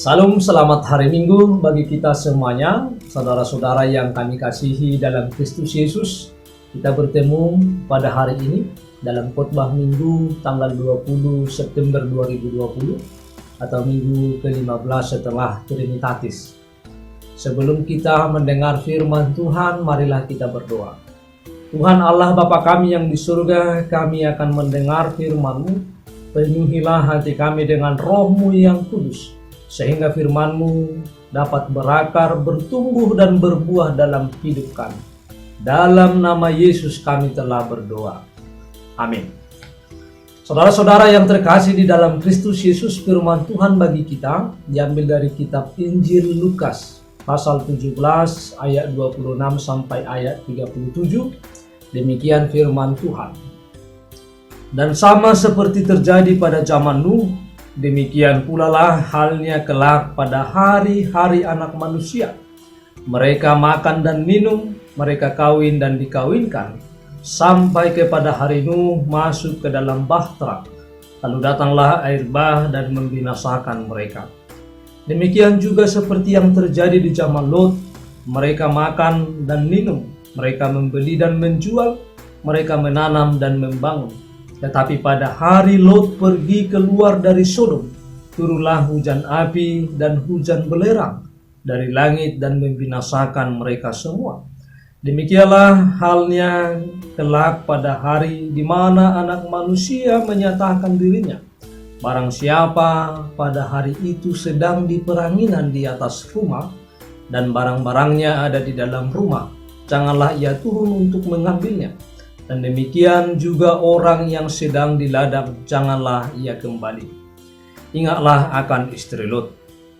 Salam selamat hari Minggu bagi kita semuanya, saudara-saudara yang kami kasihi dalam Kristus Yesus. Kita bertemu pada hari ini dalam khotbah Minggu tanggal 20 September 2020 atau Minggu ke-15 setelah Trinitatis. Sebelum kita mendengar firman Tuhan, marilah kita berdoa. Tuhan Allah Bapa kami yang di surga, kami akan mendengar firman-Mu. Penuhilah hati kami dengan Roh-Mu yang kudus, sehingga firman-Mu dapat berakar, bertumbuh dan berbuah dalam hidup kami. Dalam nama Yesus kami telah berdoa. Amin. Saudara-saudara yang terkasih di dalam Kristus Yesus, firman Tuhan bagi kita diambil dari kitab Injil Lukas pasal 17 ayat 26 sampai ayat 37. Demikian firman Tuhan. Dan sama seperti terjadi pada zaman Nuh, demikian pula lah halnya kelak pada hari-hari anak manusia. Mereka makan dan minum, mereka kawin dan dikawinkan, sampai kepada hari Nuh masuk ke dalam bahtera. Lalu datanglah air bah dan membinasakan mereka. Demikian juga seperti yang terjadi di zaman Lot, mereka makan dan minum, mereka membeli dan menjual, mereka menanam dan membangun. Tetapi pada hari Lot pergi keluar dari Sodom, turunlah hujan api dan hujan belerang dari langit dan membinasakan mereka semua. Demikianlah halnya kelak pada hari di mana anak manusia menyatakan dirinya. Barang siapa pada hari itu sedang di peranginan di atas rumah, dan barang-barangnya ada di dalam rumah, janganlah ia turun untuk mengambilnya. Dan demikian juga orang yang sedang di ladang, janganlah ia kembali. Ingatlah akan istri Lot.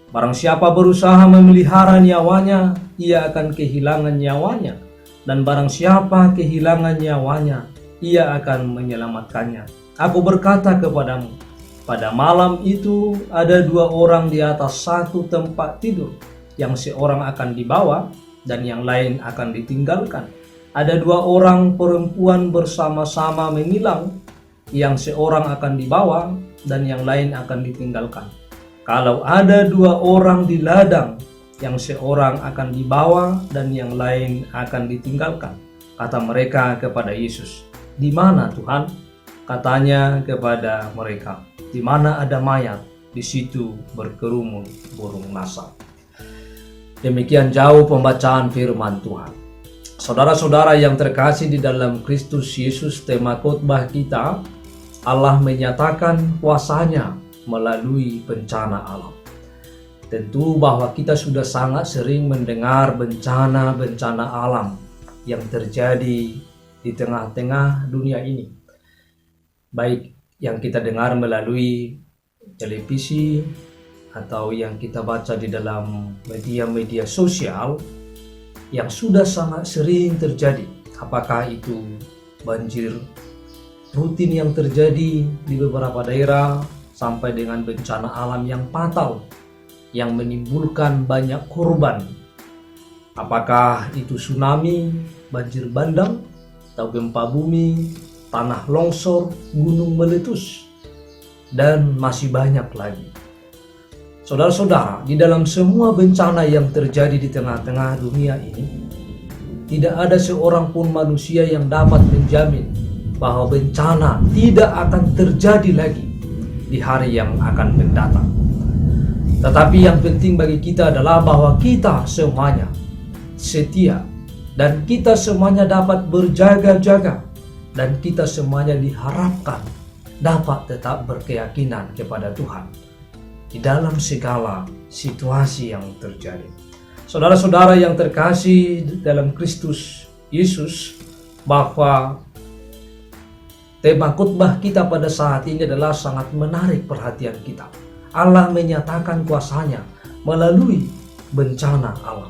Barang siapa berusaha memelihara nyawanya, ia akan kehilangan nyawanya. Dan barang siapa kehilangan nyawanya, ia akan menyelamatkannya. Aku berkata kepadamu, pada malam itu ada dua orang di atas satu tempat tidur, yang seorang akan dibawa dan yang lain akan ditinggalkan. Ada dua orang perempuan bersama-sama menyilang, yang seorang akan dibawa dan yang lain akan ditinggalkan. Kalau ada dua orang di ladang, yang seorang akan dibawa dan yang lain akan ditinggalkan. Kata mereka kepada Yesus, "Di mana Tuhan?" Katanya kepada mereka, "Di mana ada mayat, di situ berkerumun burung nasab." Demikian jauh pembacaan firman Tuhan. Saudara-saudara yang terkasih di dalam Kristus Yesus, tema khotbah kita, Allah menyatakan kuasa-Nya melalui bencana alam. Tentu bahwa kita sudah sangat sering mendengar bencana-bencana alam yang terjadi di tengah-tengah dunia ini. Baik yang kita dengar melalui televisi atau yang kita baca di dalam media-media sosial, yang sudah sangat sering terjadi. Apakah itu banjir rutin yang terjadi di beberapa daerah, sampai dengan bencana alam yang fatal yang menimbulkan banyak korban. Apakah itu tsunami, banjir bandang, atau gempa bumi, tanah longsor, gunung meletus, dan masih banyak lagi. Saudara-saudara, di dalam semua bencana yang terjadi di tengah-tengah dunia ini, tidak ada seorang pun manusia yang dapat menjamin bahwa bencana tidak akan terjadi lagi di hari yang akan mendatang. Tetapi yang penting bagi kita adalah bahwa kita semuanya setia, dan kita semuanya dapat berjaga-jaga, dan kita semuanya diharapkan dapat tetap berkeyakinan kepada Tuhan di dalam segala situasi yang terjadi. Saudara-saudara yang terkasih dalam Kristus Yesus, bahwa tema khotbah kita pada saat ini adalah sangat menarik perhatian kita. Allah menyatakan kuasa-Nya melalui bencana alam.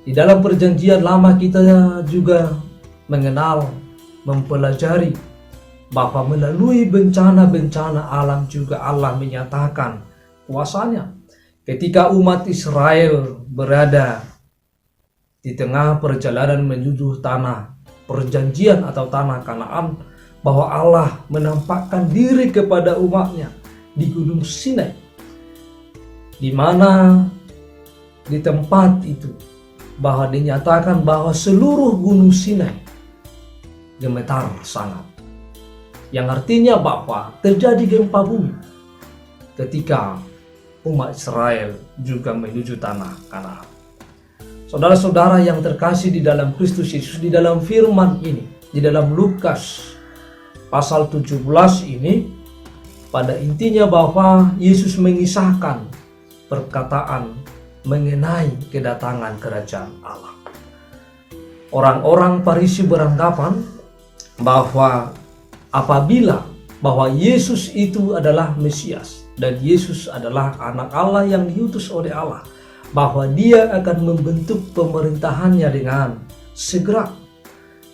Di dalam perjanjian lama kita juga mengenal, mempelajari bahwa melalui bencana-bencana alam juga Allah menyatakan kuasa-Nya. Ketika umat Israel berada di tengah perjalanan menuju tanah perjanjian atau tanah Kanaan, bahwa Allah menampakkan diri kepada umatnya di Gunung Sinai. di mana di tempat itu bahwa dinyatakan bahwa seluruh gunung Sinai gemetar sangat, yang artinya bahwa terjadi gempa bumi ketika umat Israel juga menuju tanah Kanaan. Saudara-saudara yang terkasih di dalam Kristus Yesus, di dalam firman ini, di dalam Lukas pasal 17 ini, pada intinya bahwa Yesus mengisahkan perkataan mengenai kedatangan kerajaan Allah. Orang-orang Farisi beranggapan bahwa apabila bahwa Yesus itu adalah Mesias dan Yesus adalah anak Allah yang diutus oleh Allah, bahwa dia akan membentuk pemerintahannya dengan segera,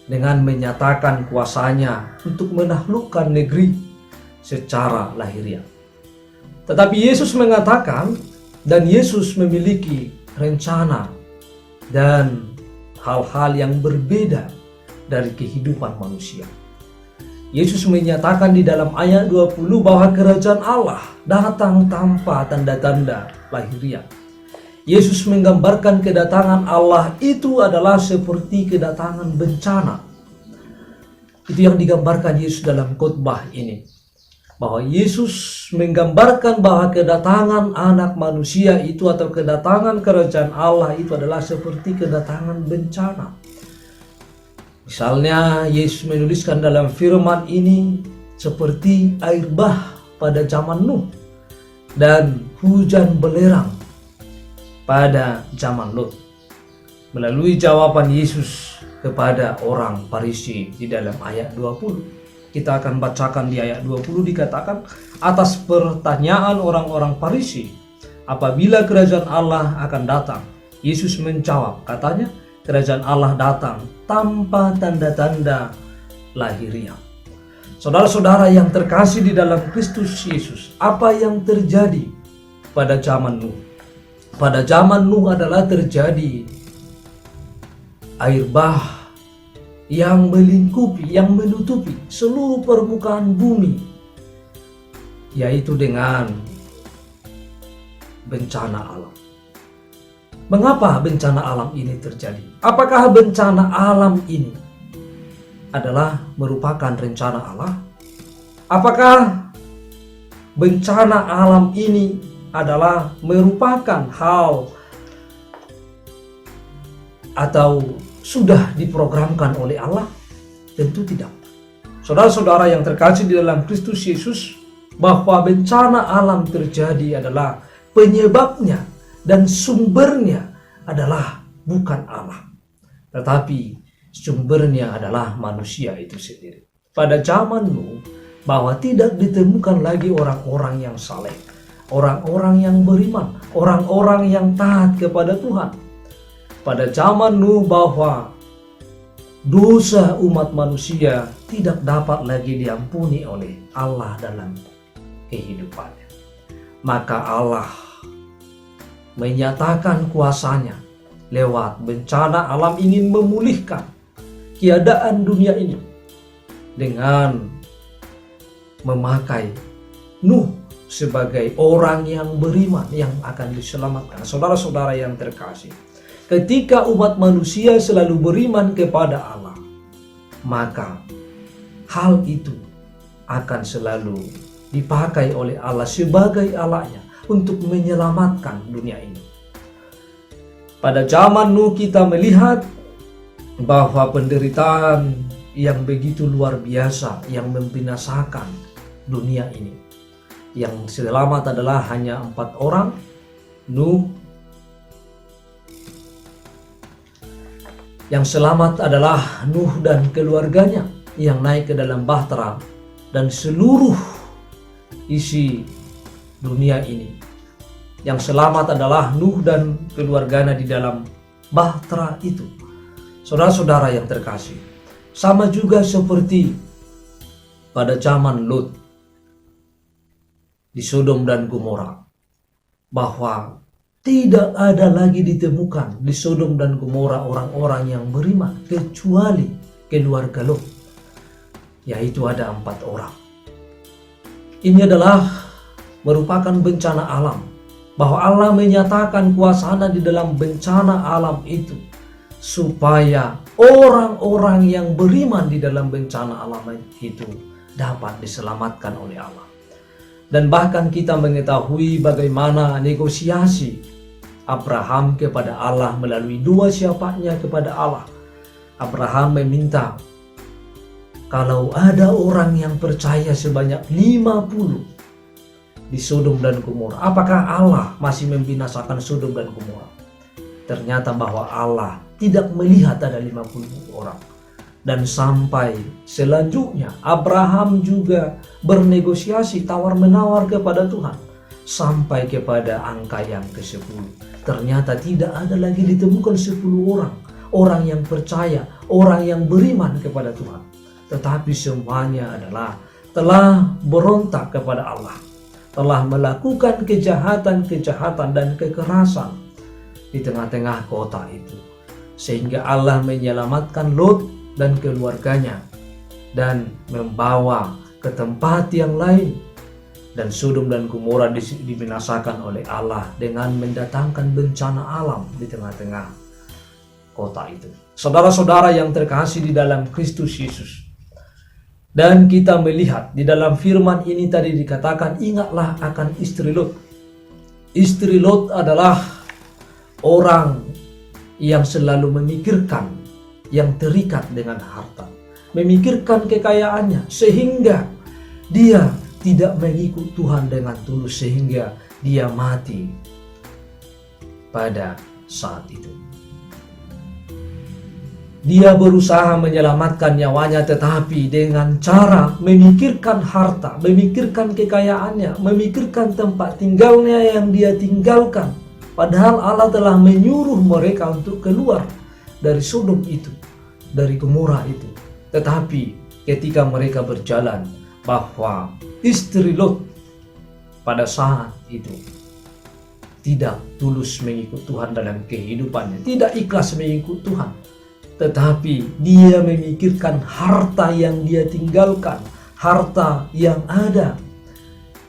dengan menyatakan kuasanya untuk menaklukkan negeri secara lahiriah. Tetapi Yesus mengatakan, dan Yesus memiliki rencana dan hal-hal yang berbeda dari kehidupan manusia. Yesus menyatakan di dalam ayat 20 bahwa kerajaan Allah datang tanpa tanda-tanda lahiriah. Yesus menggambarkan kedatangan Allah itu adalah seperti kedatangan bencana. Itu yang digambarkan Yesus dalam khotbah ini. Bahwa Yesus menggambarkan bahwa kedatangan anak manusia itu atau kedatangan kerajaan Allah itu adalah seperti kedatangan bencana. Misalnya Yesus menuliskan dalam firman ini seperti air bah pada zaman Nuh dan hujan belerang pada zaman Lot. Melalui jawaban Yesus kepada orang Farisi di dalam ayat 20. Kita akan bacakan di ayat 20, dikatakan, atas pertanyaan orang-orang Farisi, apabila kerajaan Allah akan datang, Yesus menjawab, katanya, kerajaan Allah datang tanpa tanda-tanda lahiriah. Saudara-saudara yang terkasih di dalam Kristus Yesus, apa yang terjadi pada zaman Nuh? Pada zaman Nuh adalah terjadi air bah yang melingkupi, yang menutupi seluruh permukaan bumi, yaitu dengan bencana alam. Mengapa bencana alam ini terjadi? Apakah bencana alam ini adalah merupakan rencana Allah? Apakah bencana alam ini adalah merupakan hal atau sudah diprogramkan oleh Allah? Tentu tidak. Saudara-saudara yang terkasih di dalam Kristus Yesus, bahwa bencana alam terjadi adalah penyebabnya dan sumbernya adalah bukan Allah, tetapi sumbernya adalah manusia itu sendiri. Pada zaman Nuh, bahwa tidak ditemukan lagi orang-orang yang saleh, orang-orang yang beriman, orang-orang yang taat kepada Tuhan. Pada zaman Nuh, bahwa dosa umat manusia tidak dapat lagi diampuni oleh Allah dalam kehidupannya. Maka Allah menyatakan kuasanya lewat bencana alam, ingin memulihkan keadaan dunia ini dengan memakai Nuh sebagai orang yang beriman yang akan diselamatkan. Saudara-saudara yang terkasih, ketika umat manusia selalu beriman kepada Allah, maka hal itu akan selalu dipakai oleh Allah sebagai Allahnya untuk menyelamatkan dunia ini. Pada zaman Nuh kita melihat bahwa penderitaan yang begitu luar biasa yang membinasakan dunia ini. Yang selamat adalah hanya 4 orang, Nuh. Yang selamat adalah Nuh dan keluarganya yang naik ke dalam bahtera, dan seluruh isi dunia ini. Yang selamat adalah Nuh dan keluarganya di dalam bahtera itu. Saudara-saudara yang terkasih, sama juga seperti pada zaman Lot di Sodom dan Gomora, bahwa tidak ada lagi ditemukan di Sodom dan Gomora orang-orang yang beriman kecuali keluarga Lot, yaitu ada 4 orang. Ini adalah merupakan bencana alam bahwa Allah menyatakan kuasa-Nya di dalam bencana alam itu, supaya orang-orang yang beriman di dalam bencana alam itu dapat diselamatkan oleh Allah. Dan bahkan kita mengetahui bagaimana negosiasi Abraham kepada Allah melalui dua syafaatnya kepada Allah. Abraham meminta, kalau ada orang yang percaya sebanyak 50 di Sodom dan Gomora, apakah Allah masih membinasakan Sodom dan Gomora? Ternyata bahwa Allah tidak melihat ada 50 orang. Dan sampai selanjutnya Abraham juga bernegosiasi tawar-menawar kepada Tuhan sampai kepada angka yang ke-10. Ternyata tidak ada lagi ditemukan 10 orang, orang yang percaya, orang yang beriman kepada Tuhan. Tetapi semuanya adalah telah berontak kepada Allah, telah melakukan kejahatan-kejahatan dan kekerasan di tengah-tengah kota itu. Sehingga Allah menyelamatkan Lot dan keluarganya dan membawa ke tempat yang lain. Dan Sodom dan Gomora dibinasakan oleh Allah dengan mendatangkan bencana alam di tengah-tengah kota itu. Saudara-saudara yang terkasih di dalam Kristus Yesus, dan kita melihat di dalam firman ini tadi dikatakan, ingatlah akan istri Lot. Istri Lot adalah orang yang selalu memikirkan yang terikat dengan harta, memikirkan kekayaannya, sehingga dia tidak mengikut Tuhan dengan tulus, sehingga dia mati pada saat itu. Dia berusaha menyelamatkan nyawanya, tetapi dengan cara memikirkan harta, memikirkan kekayaannya, memikirkan tempat tinggalnya yang dia tinggalkan. Padahal Allah telah menyuruh mereka untuk keluar dari Sodom itu, dari Gomora itu. Tetapi ketika mereka berjalan, bahwa istri Lot pada saat itu tidak tulus mengikut Tuhan dalam kehidupannya, tidak ikhlas mengikut Tuhan, tetapi dia memikirkan harta yang dia tinggalkan, harta yang ada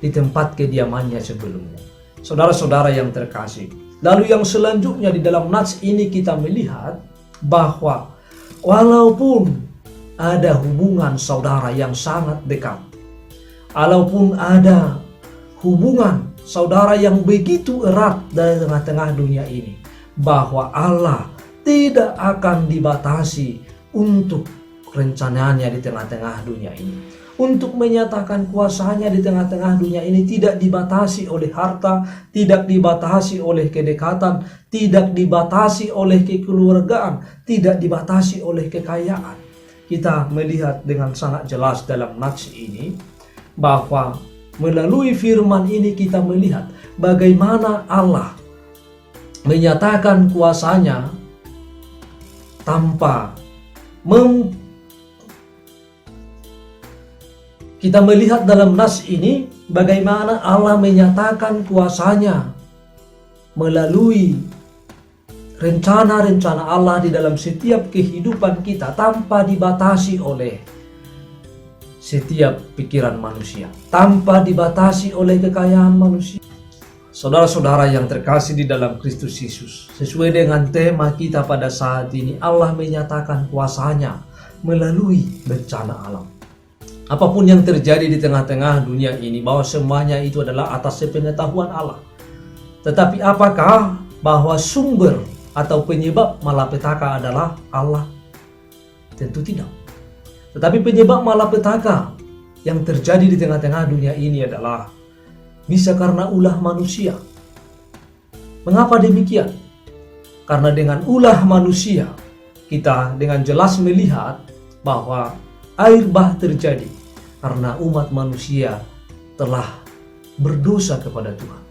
di tempat kediamannya sebelumnya. Saudara-saudara yang terkasih, lalu yang selanjutnya di dalam nats ini kita melihat bahwa walaupun ada hubungan saudara yang sangat dekat, walaupun ada hubungan saudara yang begitu erat dari tengah-tengah dunia ini, bahwa Allah tidak akan dibatasi untuk rencananya di tengah-tengah dunia ini, untuk menyatakan kuasanya di tengah-tengah dunia ini. Tidak dibatasi oleh harta, tidak dibatasi oleh kedekatan, tidak dibatasi oleh kekeluargaan, tidak dibatasi oleh kekayaan. Kita melihat dengan sangat jelas dalam nats ini bahwa melalui firman ini kita melihat bagaimana Allah menyatakan kuasanya tanpa kita melihat dalam nas ini bagaimana Allah menyatakan kuasanya melalui rencana-rencana Allah di dalam setiap kehidupan kita, tanpa dibatasi oleh setiap pikiran manusia, tanpa dibatasi oleh kekayaan manusia. Saudara-saudara yang terkasih di dalam Kristus Yesus, sesuai dengan tema kita pada saat ini, Allah menyatakan kuasanya melalui bencana alam. Apapun yang terjadi di tengah-tengah dunia ini, bahwa semuanya itu adalah atas sepengetahuan Allah. Tetapi apakah bahwa sumber atau penyebab malapetaka adalah Allah? Tentu tidak. Tetapi penyebab malapetaka yang terjadi di tengah-tengah dunia ini adalah bisa karena ulah manusia. Mengapa demikian? Karena dengan ulah manusia kita dengan jelas melihat bahwa air bah terjadi karena umat manusia telah berdosa kepada Tuhan.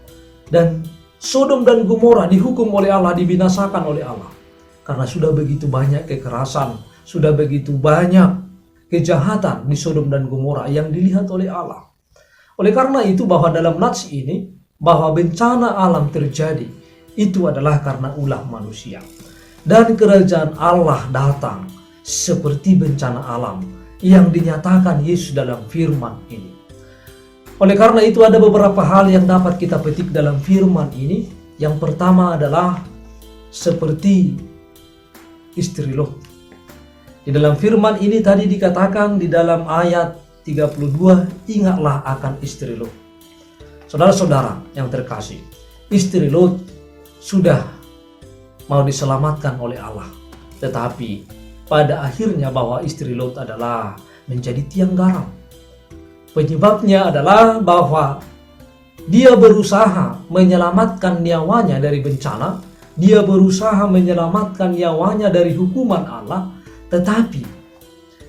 Dan Sodom dan Gomora dihukum oleh Allah, dibinasakan oleh Allah. Karena sudah begitu banyak kekerasan, sudah begitu banyak kejahatan di Sodom dan Gomora yang dilihat oleh Allah. Oleh karena itu bahwa dalam nats ini, bahwa bencana alam terjadi, itu adalah karena ulah manusia. Dan kerajaan Allah datang seperti bencana alam yang dinyatakan Yesus dalam firman ini. Oleh karena itu ada beberapa hal yang dapat kita petik dalam firman ini. Yang pertama adalah seperti istri Lot. Di dalam firman ini tadi dikatakan di dalam ayat 32, ingatlah akan istri Lot. Saudara-saudara yang terkasih, istri Lot sudah mau diselamatkan oleh Allah. Tetapi pada akhirnya bahwa istri Lot adalah menjadi tiang garam. Penyebabnya adalah bahwa dia berusaha menyelamatkan nyawanya dari bencana, dia berusaha menyelamatkan nyawanya dari hukuman Allah, tetapi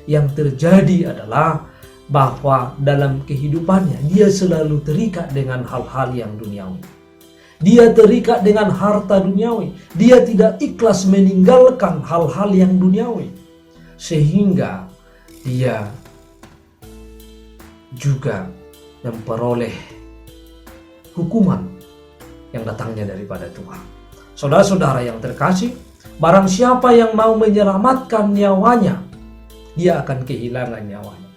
yang terjadi adalah bahwa dalam kehidupannya dia selalu terikat dengan hal-hal yang duniawi. Dia terikat dengan harta duniawi. Dia tidak ikhlas meninggalkan hal-hal yang duniawi. Sehingga dia juga memperoleh hukuman yang datangnya daripada Tuhan. Saudara-saudara yang terkasih, barang siapa yang mau menyelamatkan nyawanya, dia akan kehilangan nyawanya.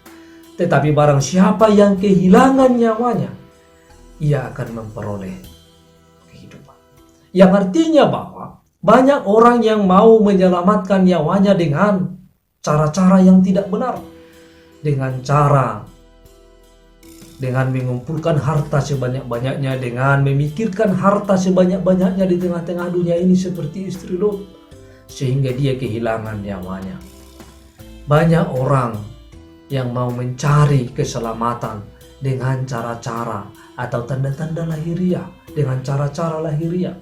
Tetapi barang siapa yang kehilangan nyawanya, ia akan memperoleh kehidupan. Yang artinya bahwa banyak orang yang mau menyelamatkan nyawanya dengan cara-cara yang tidak benar. Dengan mengumpulkan harta sebanyak-banyaknya, dengan memikirkan harta sebanyak-banyaknya di tengah-tengah dunia ini seperti istri Lot, sehingga dia kehilangan nyawanya. Banyak orang yang mau mencari keselamatan dengan cara-cara atau tanda-tanda lahiriah, dengan cara-cara lahiriah.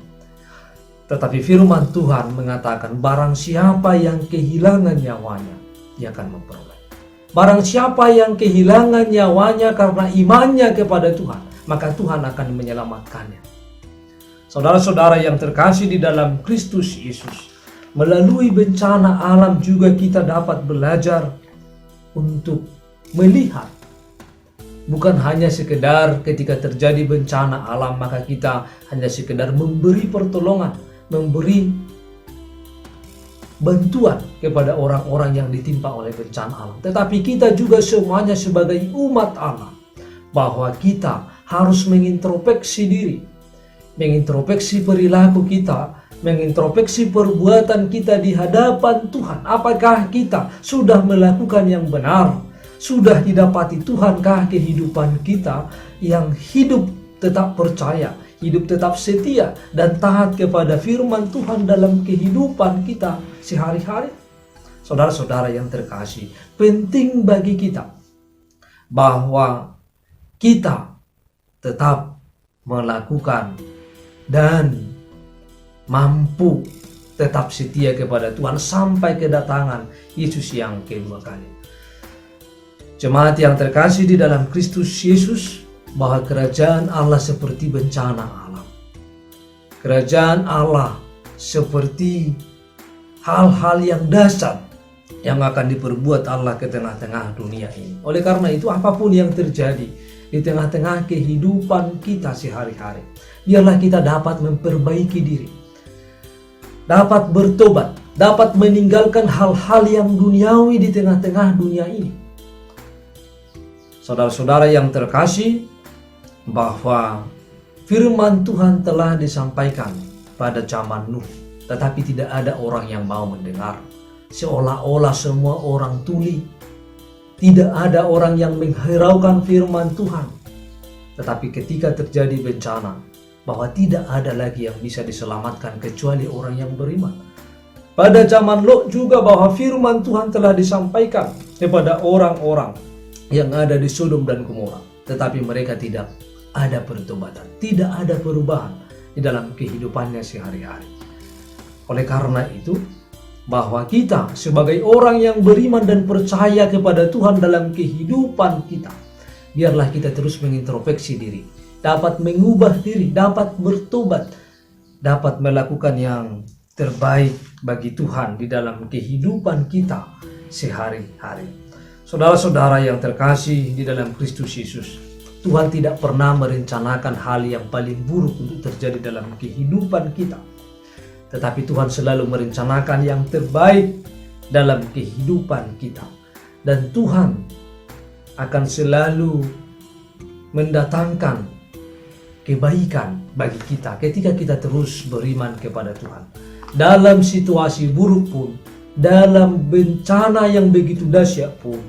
Tetapi firman Tuhan mengatakan barang siapa yang kehilangan nyawanya, dia akan memperoleh. Barang siapa yang kehilangan nyawanya karena imannya kepada Tuhan, maka Tuhan akan menyelamatkannya. Saudara-saudara yang terkasih di dalam Kristus Yesus, melalui bencana alam juga kita dapat belajar untuk melihat, bukan hanya sekedar ketika terjadi bencana alam maka kita hanya sekedar memberi pertolongan, memberi bantuan kepada orang-orang yang ditimpa oleh bencana alam. Tetapi kita juga semuanya sebagai umat Allah, bahwa kita harus mengintrospeksi diri, mengintrospeksi perilaku kita, mengintrospeksi perbuatan kita di hadapan Tuhan. Apakah kita sudah melakukan yang benar? Sudah didapati Tuhankah kehidupan kita yang hidup tetap percaya, hidup tetap setia dan taat kepada firman Tuhan dalam kehidupan kita sehari-hari? Saudara-saudara yang terkasih, penting bagi kita bahwa kita tetap melakukan dan mampu tetap setia kepada Tuhan sampai kedatangan Yesus yang kedua kali. Jemaat yang terkasih di dalam Kristus Yesus, bahwa kerajaan Allah seperti bencana alam. Kerajaan Allah seperti hal-hal yang dasar yang akan diperbuat Allah ke tengah-tengah dunia ini. Oleh karena itu, apapun yang terjadi di tengah-tengah kehidupan kita sehari-hari, biarlah kita dapat memperbaiki diri, dapat bertobat, dapat meninggalkan hal-hal yang duniawi di tengah-tengah dunia ini. Saudara-saudara yang terkasih, bahwa firman Tuhan telah disampaikan pada zaman Nuh, tetapi tidak ada orang yang mau mendengar. Seolah-olah semua orang tuli. Tidak ada orang yang menghiraukan firman Tuhan. Tetapi ketika terjadi bencana, bahwa tidak ada lagi yang bisa diselamatkan kecuali orang yang beriman. Pada zaman Lot juga bahwa firman Tuhan telah disampaikan kepada orang-orang yang ada di Sodom dan Gomora, tetapi mereka tidak ada pertobatan, tidak ada perubahan di dalam kehidupannya sehari-hari. Oleh karena itu, bahwa kita sebagai orang yang beriman dan percaya kepada Tuhan dalam kehidupan kita, biarlah kita terus mengintrospeksi diri, dapat mengubah diri, dapat bertobat, dapat melakukan yang terbaik bagi Tuhan di dalam kehidupan kita sehari-hari. Saudara-saudara yang terkasih di dalam Kristus Yesus, Tuhan tidak pernah merencanakan hal yang paling buruk untuk terjadi dalam kehidupan kita. Tetapi Tuhan selalu merencanakan yang terbaik dalam kehidupan kita. Dan Tuhan akan selalu mendatangkan kebaikan bagi kita ketika kita terus beriman kepada Tuhan. Dalam situasi buruk pun, dalam bencana yang begitu dahsyat pun,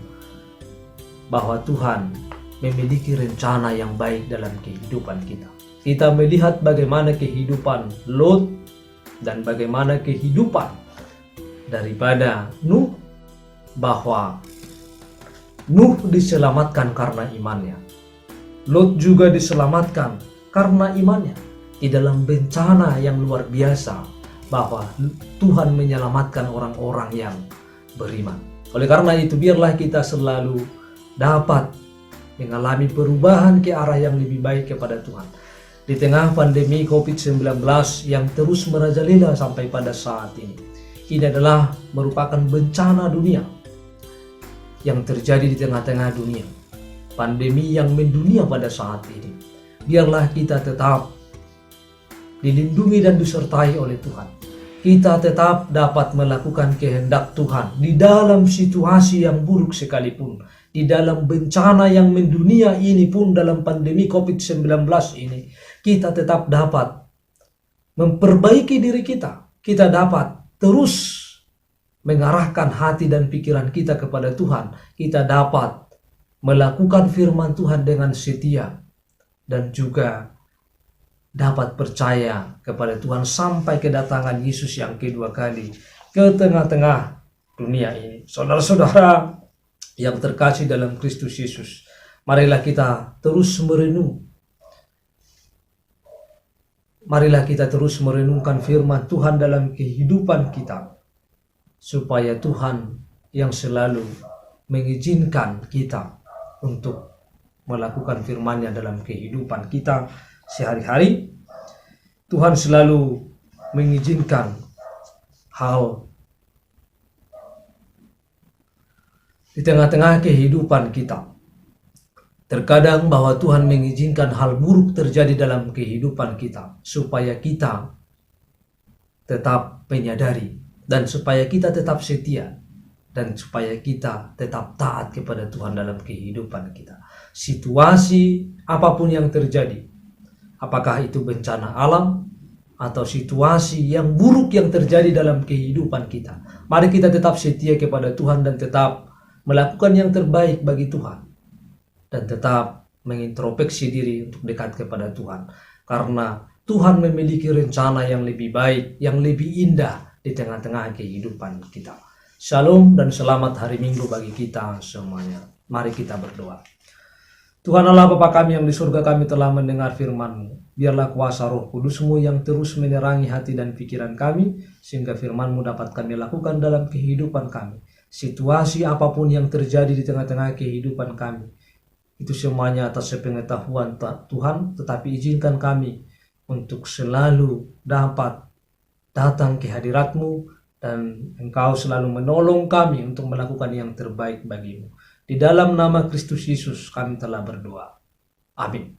bahwa Tuhan memiliki rencana yang baik dalam kehidupan kita. Kita melihat bagaimana kehidupan Lot dan bagaimana kehidupan daripada Nuh, bahwa Nuh diselamatkan karena imannya. Lot juga diselamatkan karena imannya. Di dalam bencana yang luar biasa, bahwa Tuhan menyelamatkan orang-orang yang beriman. Oleh karena itu, biarlah kita selalu dapat mengalami perubahan ke arah yang lebih baik kepada Tuhan. Di tengah pandemi COVID-19 yang terus merajalela sampai pada saat ini. Ini adalah merupakan bencana dunia yang terjadi di tengah-tengah dunia. Pandemi yang mendunia pada saat ini. Biarlah kita tetap dilindungi dan disertai oleh Tuhan. Kita tetap dapat melakukan kehendak Tuhan di dalam situasi yang buruk sekalipun. Di dalam bencana yang mendunia ini pun, dalam pandemi COVID-19 ini, kita tetap dapat memperbaiki diri kita. Kita dapat terus mengarahkan hati dan pikiran kita kepada Tuhan. Kita dapat melakukan firman Tuhan dengan setia. Dan juga dapat percaya kepada Tuhan sampai kedatangan Yesus yang kedua kali ke tengah-tengah dunia ini. Saudara-saudara yang terkasih dalam Kristus Yesus, marilah kita terus merenung. Marilah kita terus merenungkan firman Tuhan dalam kehidupan kita, supaya Tuhan yang selalu mengizinkan kita untuk melakukan firman-Nya dalam kehidupan kita sehari-hari. Tuhan selalu mengizinkan hal di tengah-tengah kehidupan kita. Terkadang bahwa Tuhan mengizinkan hal buruk terjadi dalam kehidupan kita, supaya kita tetap menyadari, dan supaya kita tetap setia, dan supaya kita tetap taat kepada Tuhan dalam kehidupan kita. Situasi apapun yang terjadi, apakah itu bencana alam atau situasi yang buruk yang terjadi dalam kehidupan kita, mari kita tetap setia kepada Tuhan dan tetap melakukan yang terbaik bagi Tuhan, dan tetap mengintrospeksi diri untuk dekat kepada Tuhan, karena Tuhan memiliki rencana yang lebih baik, yang lebih indah di tengah-tengah kehidupan kita. Shalom dan selamat hari Minggu bagi kita semuanya. Mari kita berdoa. Tuhan Allah Bapa kami yang di surga, kami telah mendengar firman-Mu. Biarlah kuasa Roh Kudus-Mu yang terus menerangi hati dan pikiran kami, sehingga firman-Mu dapat kami lakukan dalam kehidupan kami. Situasi apapun yang terjadi di tengah-tengah kehidupan kami, itu semuanya atas sepengetahuan Tuhan, tetapi izinkan kami untuk selalu dapat datang ke hadirat-Mu, dan Engkau selalu menolong kami untuk melakukan yang terbaik bagi-Mu. Di dalam nama Kristus Yesus kami telah berdoa. Amin.